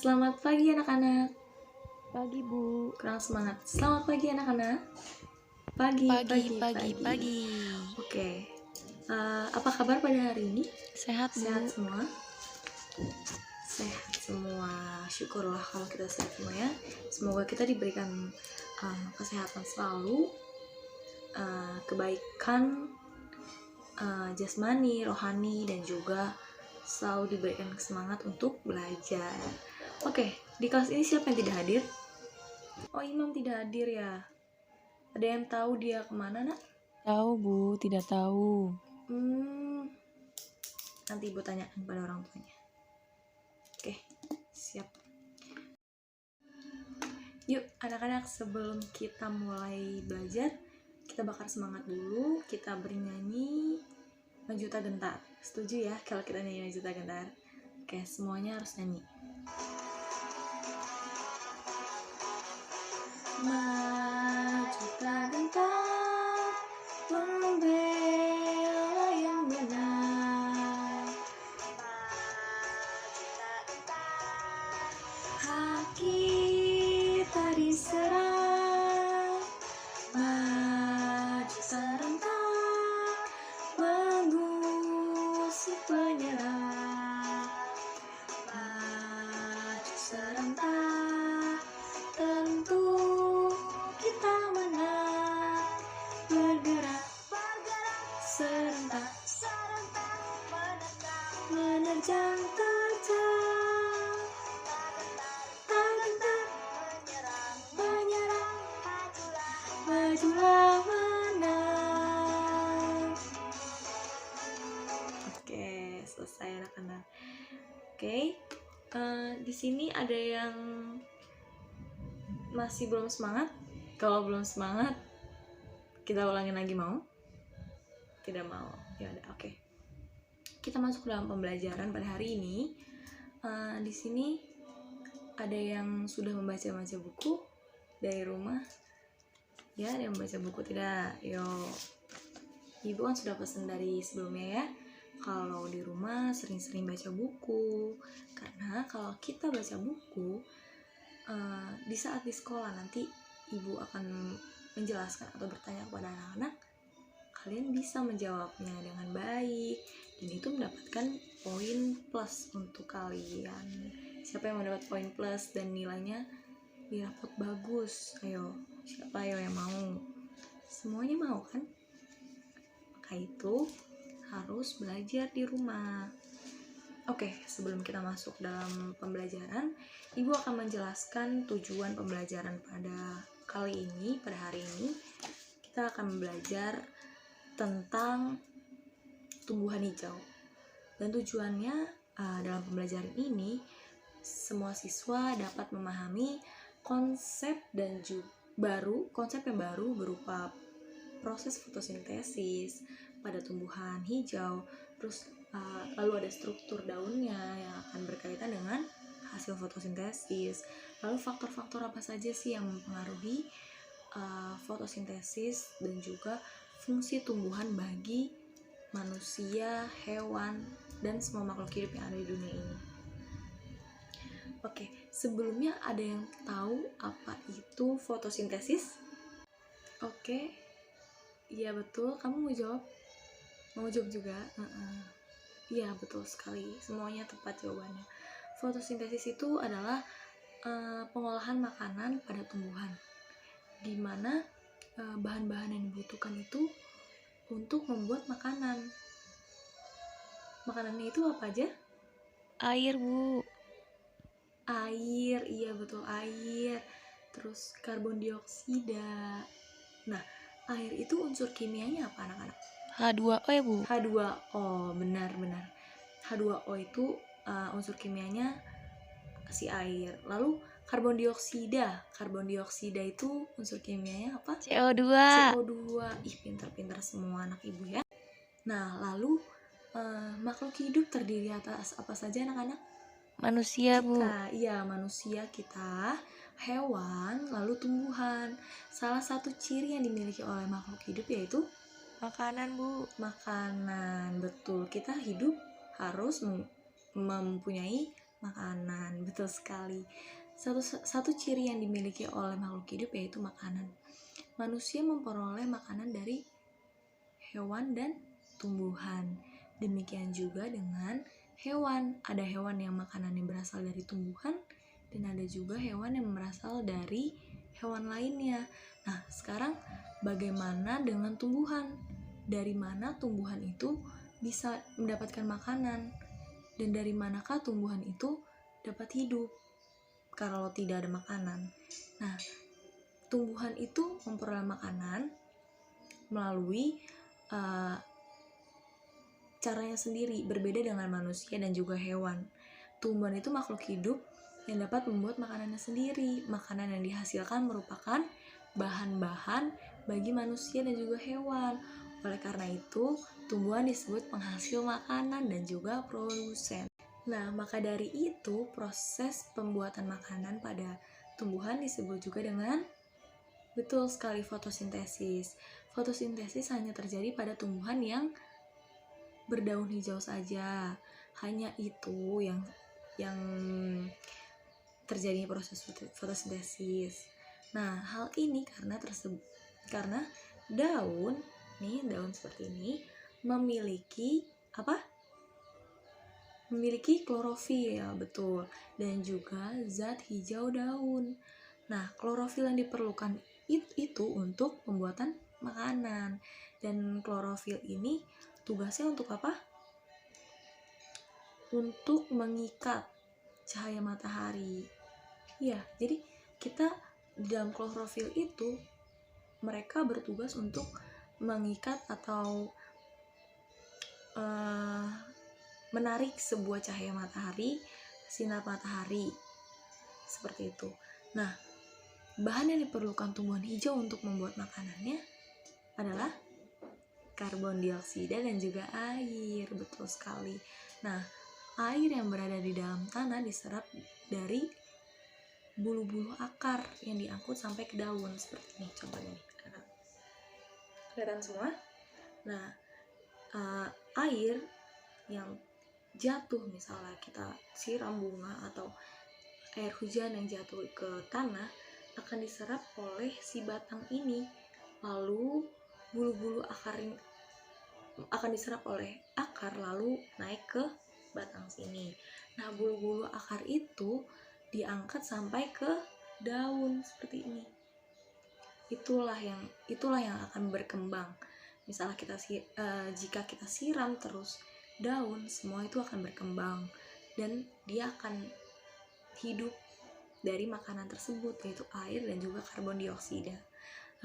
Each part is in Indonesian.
Selamat pagi anak-anak. Pagi, Bu. Kurang semangat. Selamat pagi anak-anak. Pagi. Oke. Apa kabar pada hari ini? Sehat, Bu. Sehat semua? Sehat semua. Syukurlah kalau kita sehat semua ya. Semoga kita diberikan kesehatan selalu, kebaikan jasmani, rohani, dan juga selalu diberikan semangat untuk belajar. Oke, di kelas ini siapa yang tidak hadir? Oh, Imam tidak hadir ya. Ada yang tahu dia kemana, nak? Tahu, Bu, tidak tahu. Nanti Ibu tanyakan pada orang tuanya. Oke, siap. Yuk, anak-anak, sebelum kita mulai belajar, kita bakar semangat dulu. Kita bernyanyi Majuta Gentar. Setuju ya kalau kita nyanyi Majuta Gentar? Oke, semuanya harus nyanyi. Majuta Gentar, membela yang benar. Hak kita diserang. Maju serentak, mengusir penyerang. Maju serentak, tentu kita menang. Bergerak serentak, menerjang terjang. Tak gentar, menyerang, majulah menang. Oke, selesai anak-anak. Oke, di sini ada yang masih belum semangat. Kalau belum semangat, kita ulangin lagi, mau? Tidak mau. Ya udah, oke. Kita masuk dalam pembelajaran pada hari ini. Di sini ada yang sudah membaca buku dari rumah. Ya, ada yang membaca buku tidak? Yo, Ibu kan sudah pesan dari sebelumnya ya. Kalau di rumah sering-sering baca buku, karena kalau kita baca buku, di saat di sekolah nanti Ibu akan menjelaskan atau bertanya kepada anak-anak, kalian bisa menjawabnya dengan baik, dan itu mendapatkan poin plus untuk kalian. Siapa yang mendapat poin plus dan nilainya di rapot bagus? Ayo, siapa yang mau? Semuanya mau kan? Maka itu harus belajar di rumah. Oke, sebelum kita masuk dalam pembelajaran, Ibu akan menjelaskan tujuan pembelajaran pada kali ini, pada hari ini. Kita akan belajar tentang tumbuhan hijau. Dan tujuannya dalam pembelajaran ini, semua siswa dapat memahami konsep yang baru berupa proses fotosintesis pada tumbuhan hijau. Terus lalu ada struktur daunnya yang akan berkaitan dengan hasil fotosintesis. Lalu faktor-faktor apa saja sih yang mempengaruhi fotosintesis dan juga fungsi tumbuhan bagi manusia, hewan, dan semua makhluk hidup yang ada di dunia ini. Oke, sebelumnya ada yang tahu apa itu fotosintesis? Oke, iya betul. Kamu mau jawab? Mau jawab juga? Iya, betul sekali. Semuanya tepat jawabannya. Fotosintesis itu adalah pengolahan makanan pada tumbuhan, di mana bahan-bahan yang dibutuhkan itu untuk membuat makanan. Makanannya itu apa aja? Air, Bu. Air, iya betul, air. Terus karbon dioksida. Nah, air itu unsur kimianya apa anak-anak? H2O ya, Bu? H2O, benar. H2O itu unsur kimianya si air. Lalu karbon dioksida itu unsur kimianya apa? CO2. Ih, pintar-pintar semua anak ibu ya. Nah, lalu makhluk hidup terdiri atas apa saja anak-anak? Manusia, Bu. Iya, manusia kita, hewan, lalu tumbuhan. Salah satu ciri yang dimiliki oleh makhluk hidup yaitu Makanan, Bu. Makanan, betul. Kita hidup harus mempunyai Makanan, betul sekali. Satu ciri yang dimiliki oleh makhluk hidup yaitu makanan. Manusia memperoleh makanan dari hewan dan tumbuhan. Demikian juga dengan hewan. Ada hewan yang makanannya berasal dari tumbuhan, dan ada juga hewan yang berasal dari hewan lainnya. Nah, sekarang bagaimana dengan tumbuhan? Dari mana tumbuhan itu bisa mendapatkan makanan? Dan dari manakah tumbuhan itu dapat hidup kalau tidak ada makanan? Nah, tumbuhan itu memperoleh makanan melalui caranya sendiri, berbeda dengan manusia dan juga hewan. Tumbuhan itu makhluk hidup yang dapat membuat makanannya sendiri. Makanan yang dihasilkan merupakan bahan-bahan bagi manusia dan juga hewan. Oleh karena itu, tumbuhan disebut penghasil makanan dan juga produsen. Nah, maka dari itu, proses pembuatan makanan pada tumbuhan disebut juga dengan betul sekali fotosintesis. Fotosintesis hanya terjadi pada tumbuhan yang berdaun hijau saja. Hanya itu yang terjadi proses fotosintesis. Nah, hal ini karena daun seperti ini memiliki apa? Memiliki klorofil, betul, dan juga zat hijau daun. Nah, klorofil yang diperlukan itu untuk pembuatan makanan. Dan klorofil ini tugasnya untuk apa? Untuk mengikat cahaya matahari. Ya, jadi kita di dalam klorofil itu mereka bertugas untuk mengikat atau menarik sebuah cahaya matahari, sinar matahari, seperti itu. Nah, bahan yang diperlukan tumbuhan hijau untuk membuat makanannya adalah karbon dioksida dan juga air, betul sekali. Nah, air yang berada di dalam tanah diserap dari bulu-bulu akar yang diangkut sampai ke daun, seperti ini contohnya nih. Kelihatan semua? Nah, air yang jatuh, misalnya kita siram bunga atau air hujan yang jatuh ke tanah akan diserap oleh si batang ini, lalu bulu-bulu akar akan diserap oleh akar lalu naik ke batang sini. Nah, bulu-bulu akar itu diangkat sampai ke daun seperti ini. Itulah yang akan berkembang. Misalnya jika kita siram terus daun, semua itu akan berkembang dan dia akan hidup dari makanan tersebut, yaitu air dan juga karbon dioksida.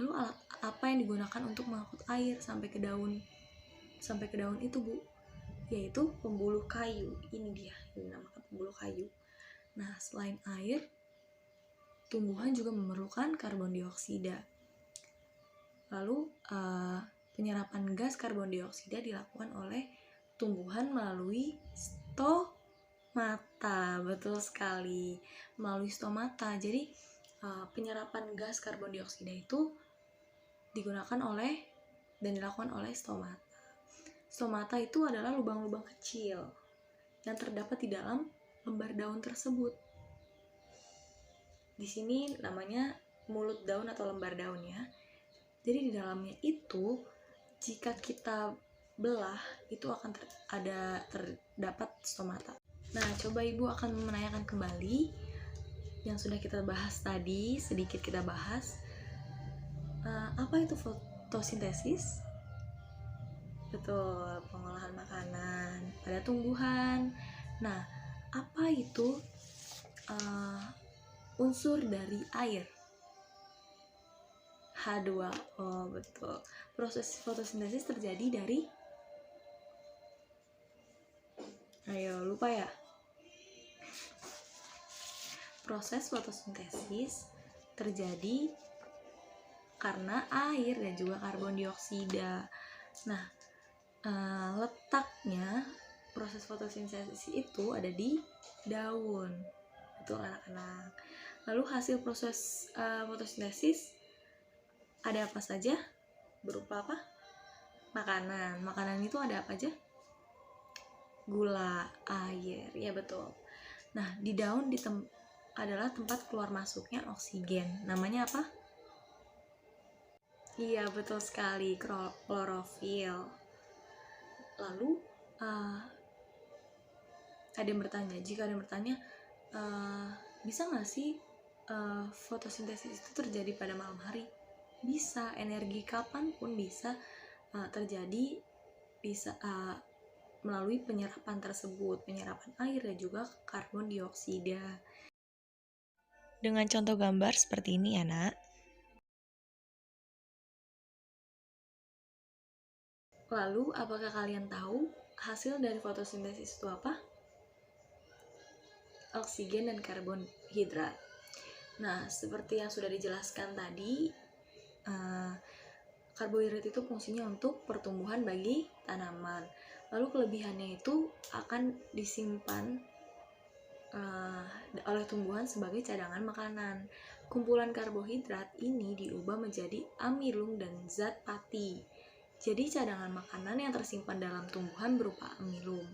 Lalu alat apa yang digunakan untuk mengangkut air sampai ke daun itu, Bu? Yaitu pembuluh kayu. Ini dia yang dinamakan pembuluh kayu. Nah, selain air, tumbuhan juga memerlukan karbon dioksida. Lalu penyerapan gas karbon dioksida dilakukan oleh tumbuhan melalui stomata, betul sekali, melalui stomata. Jadi penyerapan gas karbon dioksida itu dilakukan oleh stomata. Stomata itu adalah lubang-lubang kecil yang terdapat di dalam lembar daun tersebut. Di sini namanya mulut daun atau lembar daun ya. Jadi di dalamnya itu jika kita belah itu akan terdapat stomata. Nah, coba Ibu akan menanyakan kembali yang sudah kita bahas tadi, sedikit kita bahas. Apa itu fotosintesis? Betul, pengolahan makanan pada tumbuhan. Nah, apa itu unsur dari air? H2O, betul. Proses fotosintesis terjadi dari lupa ya. Proses fotosintesis terjadi karena air dan juga karbon dioksida. Nah, letaknya proses fotosintesis itu ada di daun. Betul anak-anak. Lalu hasil proses fotosintesis ada apa saja? Berupa apa? Makanan. Makanan itu ada apa aja? Gula, air, ya betul. Nah, di daun adalah tempat keluar masuknya oksigen. Namanya apa? Iya, betul sekali, klorofil. Lalu jika ada yang bertanya, bisa nggak sih fotosintesis itu terjadi pada malam hari? Bisa, energi kapanpun bisa terjadi, bisa melalui penyerapan tersebut, penyerapan air dan juga karbon dioksida. Dengan contoh gambar seperti ini ya, Nak. Lalu, apakah kalian tahu hasil dari fotosintesis itu apa? Oksigen dan karbohidrat. Nah, seperti yang sudah dijelaskan tadi, karbohidrat itu fungsinya untuk pertumbuhan bagi tanaman. Lalu kelebihannya itu akan disimpan oleh tumbuhan sebagai cadangan makanan. Kumpulan karbohidrat ini diubah menjadi amilum dan zat pati. Jadi cadangan makanan yang tersimpan dalam tumbuhan berupa amilum.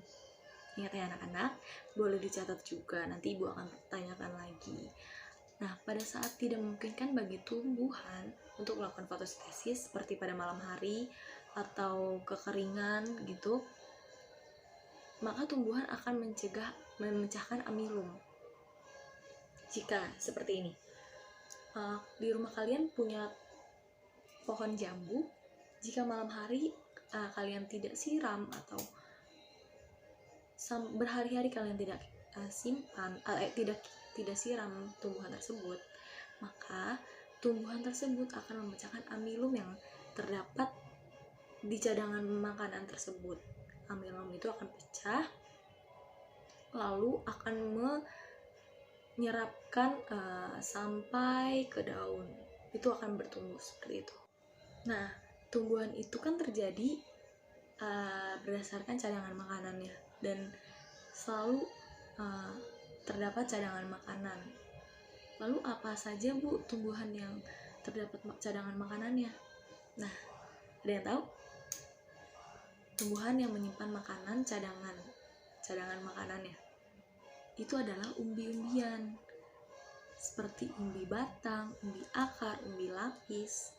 Ingat ya anak-anak, boleh dicatat juga, nanti ibu akan pertanyakan lagi. Nah, pada saat tidak memungkinkan bagi tumbuhan untuk melakukan fotosintesis seperti pada malam hari atau kekeringan gitu, maka tumbuhan akan memecahkan amilum. Jika seperti ini, di rumah kalian punya pohon jambu, jika malam hari kalian tidak siram atau berhari-hari kalian tidak tidak siram tumbuhan tersebut, maka tumbuhan tersebut akan memecahkan amilum yang terdapat di cadangan makanan tersebut. Amilum itu akan pecah, lalu akan menyerapkan sampai ke daun. Itu akan bertumbuh seperti itu. Nah, tumbuhan itu kan terjadi berdasarkan cadangan makanannya, dan selalu terdapat cadangan makanan. Lalu apa saja Bu tumbuhan yang terdapat cadangan makanannya? Nah, ada yang tahu? Tumbuhan yang menyimpan makanan cadangan makanannya itu adalah umbi-umbian, seperti umbi batang, umbi akar, umbi lapis,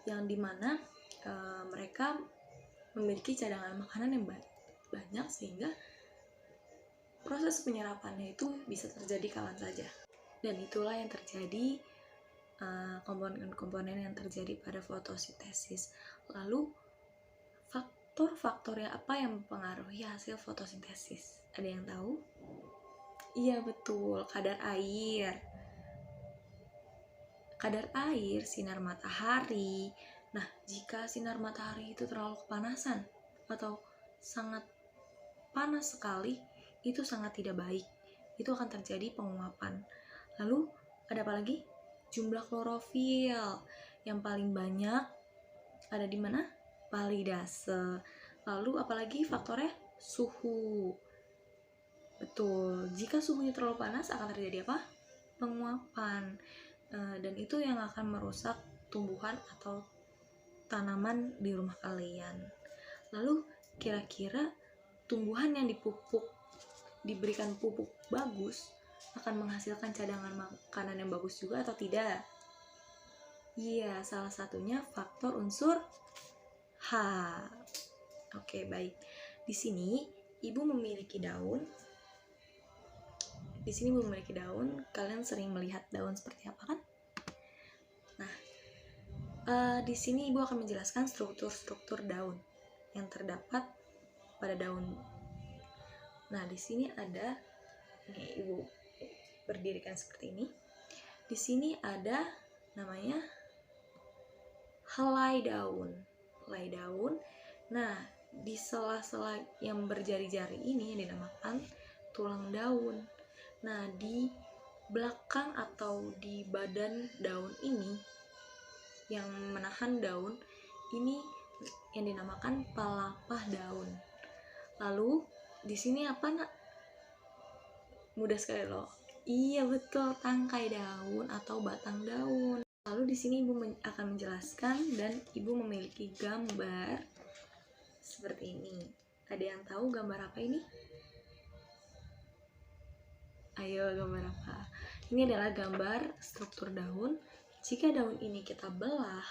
yang dimana mereka memiliki cadangan makanan yang banyak sehingga proses penyerapannya itu bisa terjadi kapan saja. Dan itulah yang terjadi, komponen-komponen yang terjadi pada fotosintesis. Lalu faktor-faktor apa yang mempengaruhi hasil fotosintesis? Ada yang tahu? Iya betul, kadar air, sinar matahari. Nah, jika sinar matahari itu terlalu kepanasan atau sangat panas sekali, itu sangat tidak baik. Itu akan terjadi penguapan. Lalu, ada apa lagi? Jumlah klorofil yang paling banyak ada di mana? Palidase. Lalu apalagi faktornya? Suhu. Betul, jika suhunya terlalu panas akan terjadi apa? Penguapan. Dan itu yang akan merusak tumbuhan atau tanaman di rumah kalian. Lalu kira-kira tumbuhan yang diberikan pupuk bagus akan menghasilkan cadangan makanan yang bagus juga atau tidak? Iya, salah satunya faktor unsur H. Oke, baik. Di sini ibu memiliki daun. Kalian sering melihat daun seperti apa kan? Nah, di sini ibu akan menjelaskan struktur daun yang terdapat pada daun. Nah, di sini ada, ibu berdirikan seperti ini. Di sini ada namanya helai daun. Nah, di sela-sela yang berjari-jari ini dinamakan tulang daun. Nah, di belakang atau di badan daun ini yang menahan daun ini yang dinamakan pelepah daun. Lalu di sini apa nak? Mudah sekali loh. Iya betul, tangkai daun atau batang daun. Lalu di sini ibu akan menjelaskan dan ibu memiliki gambar seperti ini. Ada yang tahu gambar apa ini? Ayo, gambar apa? Ini adalah gambar struktur daun. Jika daun ini kita belah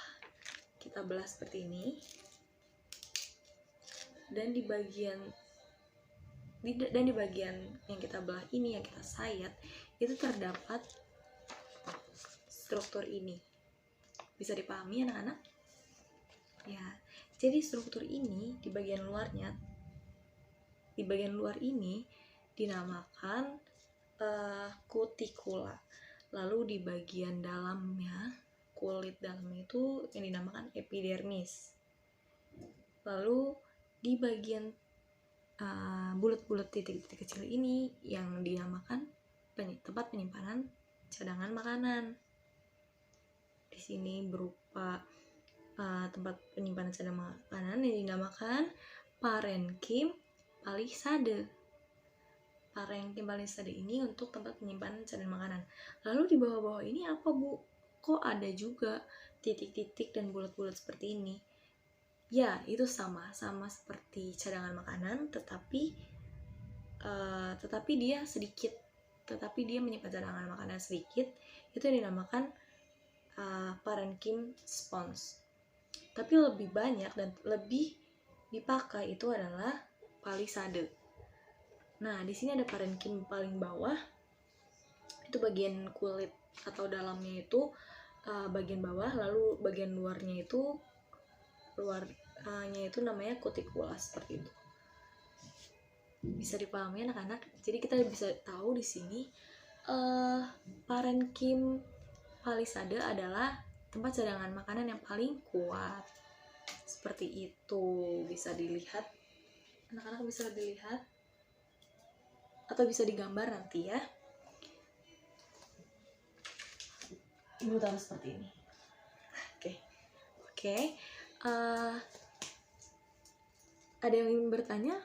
seperti ini, dan di bagian yang kita belah ini, yang kita sayat, itu terdapat struktur ini. Bisa dipahami anak-anak? Ya, jadi struktur ini di bagian luar ini dinamakan kutikula. Lalu di bagian dalamnya, kulit dalamnya itu yang dinamakan epidermis. Lalu di bagian bulat-bulat titik-titik kecil ini yang dinamakan tempat penyimpanan cadangan makanan. Di sini berupa tempat penyimpanan cadangan makanan yang dinamakan parenkim palisade. Parenkim palisade ini untuk tempat penyimpanan cadangan makanan. Lalu di bawah-bawah ini apa, Bu? Kok ada juga titik-titik dan bulat-bulat seperti ini? Ya, itu sama seperti cadangan makanan, tetapi dia sedikit. Tetapi dia menyimpan cadangan makanan sedikit. Itu yang dinamakan parenkim spons. Tapi lebih banyak dan lebih dipakai itu adalah palisade. Nah, di sini ada parenkim paling bawah. Itu bagian kulit atau dalamnya itu bagian bawah, lalu bagian luarnya itu namanya kutikula, seperti itu. Bisa dipahami anak-anak? Jadi kita bisa tahu di sini parenkim palisade adalah tempat cadangan makanan yang paling kuat. Seperti itu, bisa dilihat. Anak-anak bisa dilihat atau bisa digambar nanti ya. Ibu taruh seperti ini. Oke. Ada yang ingin bertanya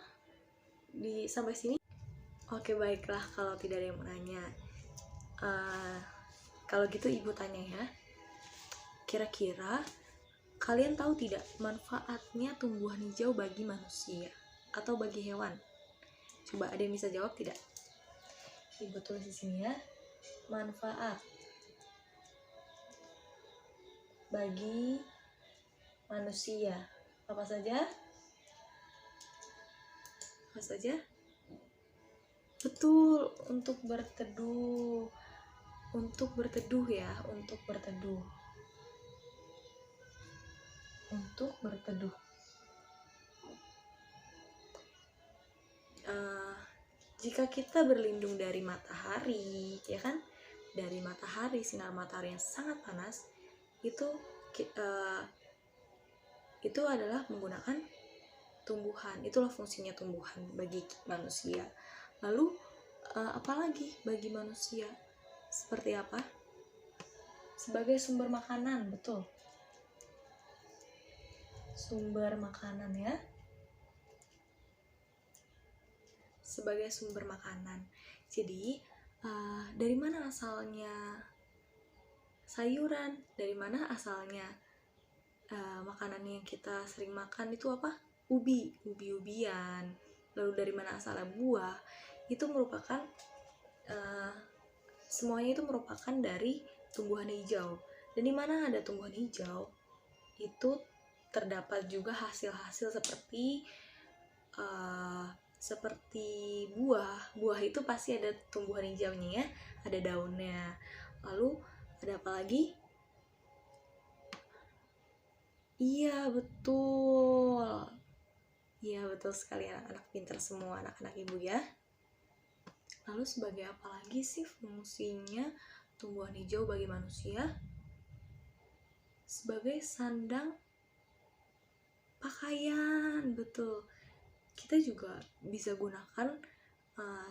sampai sini? Oke, baiklah, kalau tidak ada yang mau nanya. Kalau gitu ibu tanya ya. Kira-kira kalian tahu tidak manfaatnya tumbuhan hijau bagi manusia atau bagi hewan? Coba ada yang bisa jawab tidak? Ibu tulis di sini ya. Manfaat bagi manusia. Apa saja? Apa saja? Betul, untuk berteduh. Untuk berteduh. Jika kita berlindung dari matahari, ya kan? Dari matahari, sinar matahari yang sangat panas, itu adalah menggunakan tumbuhan. Itulah fungsinya tumbuhan bagi manusia. Lalu apalagi bagi manusia? Seperti apa? Sebagai sumber makanan, betul. Sumber makanan ya. Sebagai sumber makanan. Jadi dari mana asalnya sayuran? Dari mana asalnya makanan yang kita sering makan itu apa? Ubi-ubian. Lalu dari mana asalnya buah? Itu merupakan semuanya itu merupakan dari tumbuhan hijau. Dan di mana ada tumbuhan hijau, itu terdapat juga hasil-hasil seperti buah itu pasti ada tumbuhan hijaunya ya, ada daunnya. Lalu ada apa lagi? Iya betul sekali, anak-anak pintar semua, anak-anak ibu ya. Lalu sebagai apa lagi sih fungsinya tumbuhan hijau bagi manusia? Sebagai sandang pakaian, betul. Kita juga bisa gunakan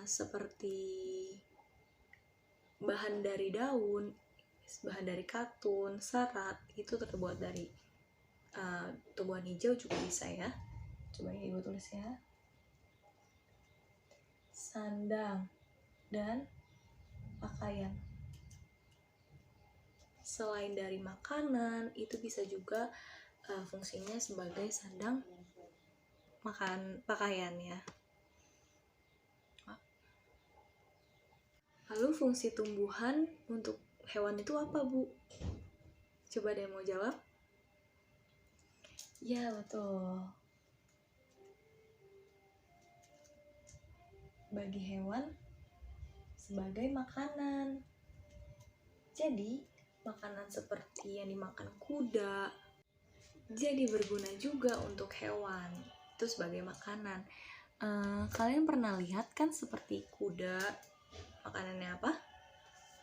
seperti bahan dari daun, bahan dari katun, serat, itu terbuat dari tumbuhan hijau juga bisa ya. Coba ibu tulis ya. Sandang dan pakaian. Selain dari makanan, itu bisa juga fungsinya sebagai sandang pakaian ya. fungsi tumbuhan untuk hewan itu apa, Bu? Coba ada yang mau jawab? Ya, betul. Bagi hewan sebagai makanan. Jadi, makanan seperti yang dimakan kuda jadi berguna juga untuk hewan. Itu sebagai makanan. Kalian pernah lihat kan seperti kuda, makanannya apa?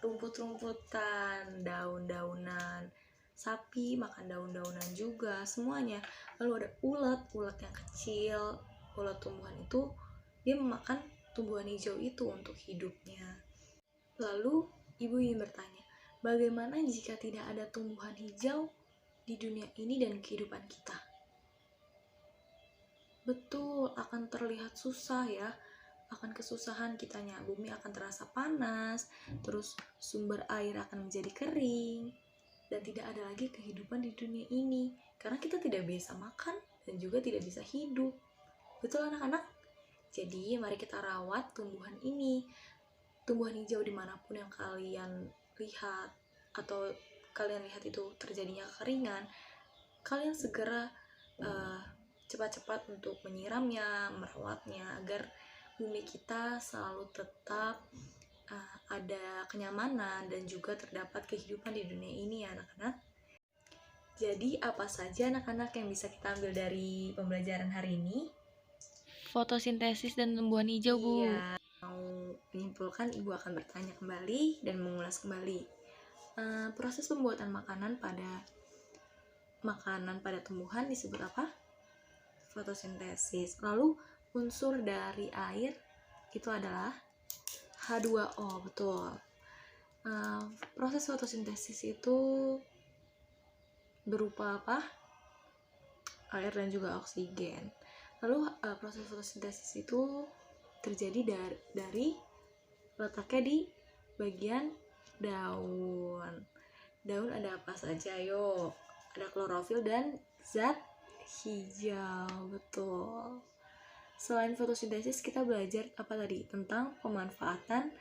Rumput-rumputan, daun-daunan. Sapi makan daun-daunan juga, semuanya. Lalu ada ulat yang kecil. Ulat tumbuhan itu dia memakan tumbuhan hijau itu untuk hidupnya. Lalu ibu ingin bertanya, bagaimana jika tidak ada tumbuhan hijau di dunia ini dan kehidupan kita? Betul, akan terlihat susah ya. Akan kesusahan kitanya, bumi akan terasa panas, terus sumber air akan menjadi kering, dan tidak ada lagi kehidupan di dunia ini karena kita tidak bisa makan dan juga tidak bisa hidup. Betul anak-anak? Jadi mari kita rawat tumbuhan ini. Tumbuhan hijau dimanapun yang kalian lihat atau kalian lihat itu terjadinya kekeringan, kalian segera cepat-cepat untuk menyiramnya, merawatnya agar bumi kita selalu tetap ada kenyamanan dan juga terdapat kehidupan di dunia ini ya anak-anak. Jadi apa saja anak-anak yang bisa kita ambil dari pembelajaran hari ini? Fotosintesis dan tumbuhan hijau, Bu. Iya, mau menyimpulkan ibu akan bertanya kembali dan mengulas kembali. Proses pembuatan makanan pada tumbuhan disebut apa? Fotosintesis. Lalu unsur dari air itu adalah H2O, betul. Proses fotosintesis itu berupa apa? Air dan juga oksigen. Lalu proses fotosintesis itu terjadi dari letaknya di bagian daun. Daun ada apa saja? Yuk, ada klorofil dan zat hijau, betul. Selain fotosintesis, kita belajar apa tadi? Tentang pemanfaatan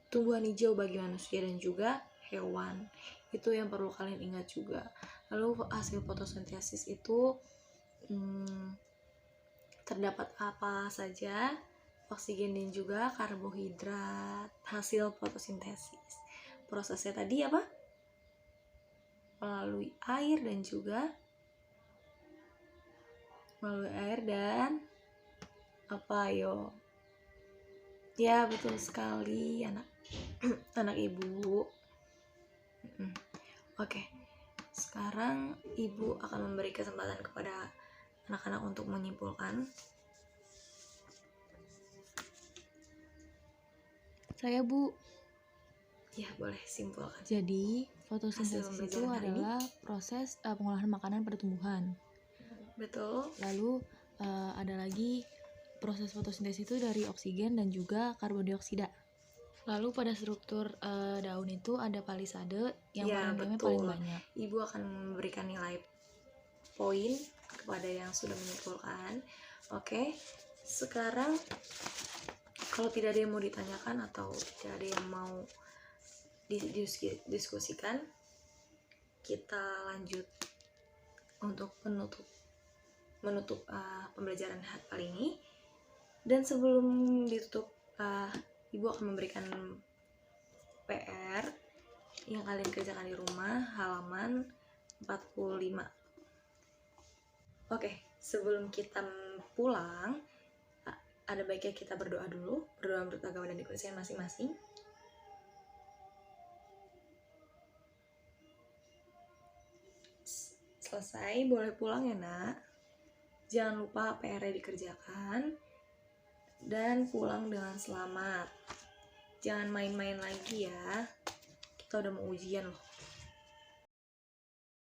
tumbuhan hijau bagi manusia dan juga hewan. Itu yang perlu kalian ingat juga. Lalu hasil fotosintesis itu terdapat apa saja? Oksigen dan juga karbohidrat hasil fotosintesis. Prosesnya tadi apa? Melalui air dan apa yo? Ya, betul sekali anak ibu. Oke. Sekarang ibu akan memberi kesempatan kepada anak-anak untuk menyimpulkan. Saya, Bu. Ya, boleh simpulkan. Jadi, fotosintesis itu adalah proses pengolahan makanan pada tumbuhan. Betul. Lalu ada lagi proses fotosintesis itu dari oksigen dan juga karbon dioksida. Lalu pada struktur daun itu ada palisade yang paling banyak. Ibu akan memberikan nilai poin kepada yang sudah menyimpulkan. Oke. Sekarang kalau tidak ada yang mau ditanyakan atau tidak ada yang mau didiskusikan, kita lanjut untuk menutup pembelajaran kali ini. Dan sebelum ditutup, ibu akan memberikan PR yang kalian kerjakan di rumah, halaman 45. Oke, sebelum kita pulang, ada baiknya kita berdoa dulu, berdoa menurut agama dan kepercayaan masing-masing. Selesai, boleh pulang ya nak. Jangan lupa PR-nya dikerjakan dan pulang dengan selamat. Jangan main-main lagi ya, kita udah mau ujian loh.